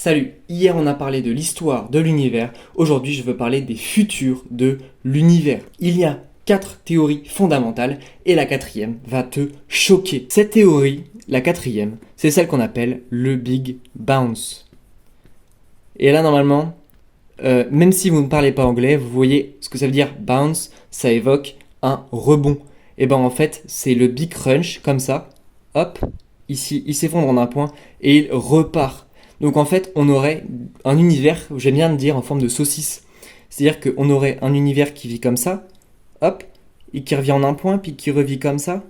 Salut, hier on a parlé de l'histoire de l'univers, aujourd'hui je veux parler des futurs de l'univers. Il y a 4 théories fondamentales et la quatrième va te choquer. Cette théorie, la quatrième, c'est celle qu'on appelle le Big Bounce. Et là normalement, même si vous ne parlez pas anglais, vous voyez ce que ça veut dire bounce, ça évoque un rebond. Et ben en fait c'est le Big Crunch comme ça, hop, ici il s'effondre en un point et il repart. Donc en fait, on aurait un univers, j'aime bien le dire, en forme de saucisse. C'est-à-dire qu'on aurait un univers qui vit comme ça, hop, et qui revient en un point, puis qui revit comme ça,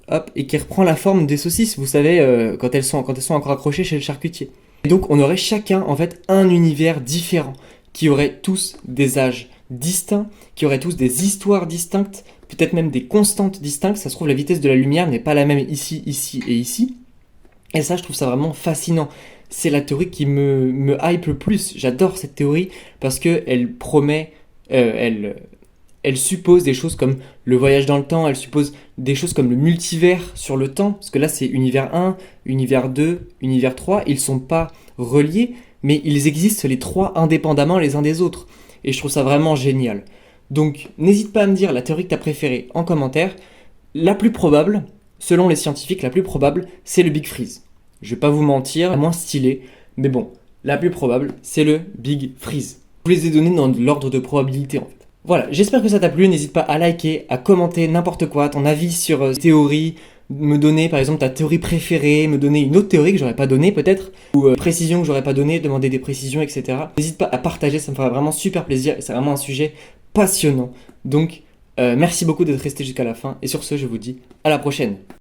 hop, et qui reprend la forme des saucisses, vous savez, quand elles sont encore accrochées chez le charcutier. Et donc on aurait chacun, en fait, un univers différent, qui aurait tous des âges distincts, qui auraient tous des histoires distinctes, peut-être même des constantes distinctes. Ça se trouve, la vitesse de la lumière n'est pas la même ici, ici et ici. Et ça, je trouve ça vraiment fascinant. C'est la théorie qui me hype le plus. J'adore cette théorie parce qu'elle promet, elle suppose des choses comme le voyage dans le temps, elle suppose des choses comme le multivers sur le temps, parce que là c'est univers 1, univers 2, univers 3, ils sont pas reliés, mais ils existent les trois indépendamment les uns des autres. Et je trouve ça vraiment génial. Donc n'hésite pas à me dire la théorie que tu as préférée en commentaire. La plus probable, selon les scientifiques, la plus probable, c'est le Big Freeze. Je vais pas vous mentir, moins stylé, mais bon, la plus probable, c'est le Big Freeze. Je vous les ai donnés dans l'ordre de probabilité en fait. Voilà, j'espère que ça t'a plu, n'hésite pas à liker, à commenter n'importe quoi, ton avis sur théorie, me donner par exemple ta théorie préférée, me donner une autre théorie que j'aurais pas donnée peut-être, ou précision que j'aurais pas donnée, demander des précisions, etc. N'hésite pas à partager, ça me fera vraiment super plaisir, et c'est vraiment un sujet passionnant. Donc, merci beaucoup d'être resté jusqu'à la fin, et sur ce, je vous dis à la prochaine.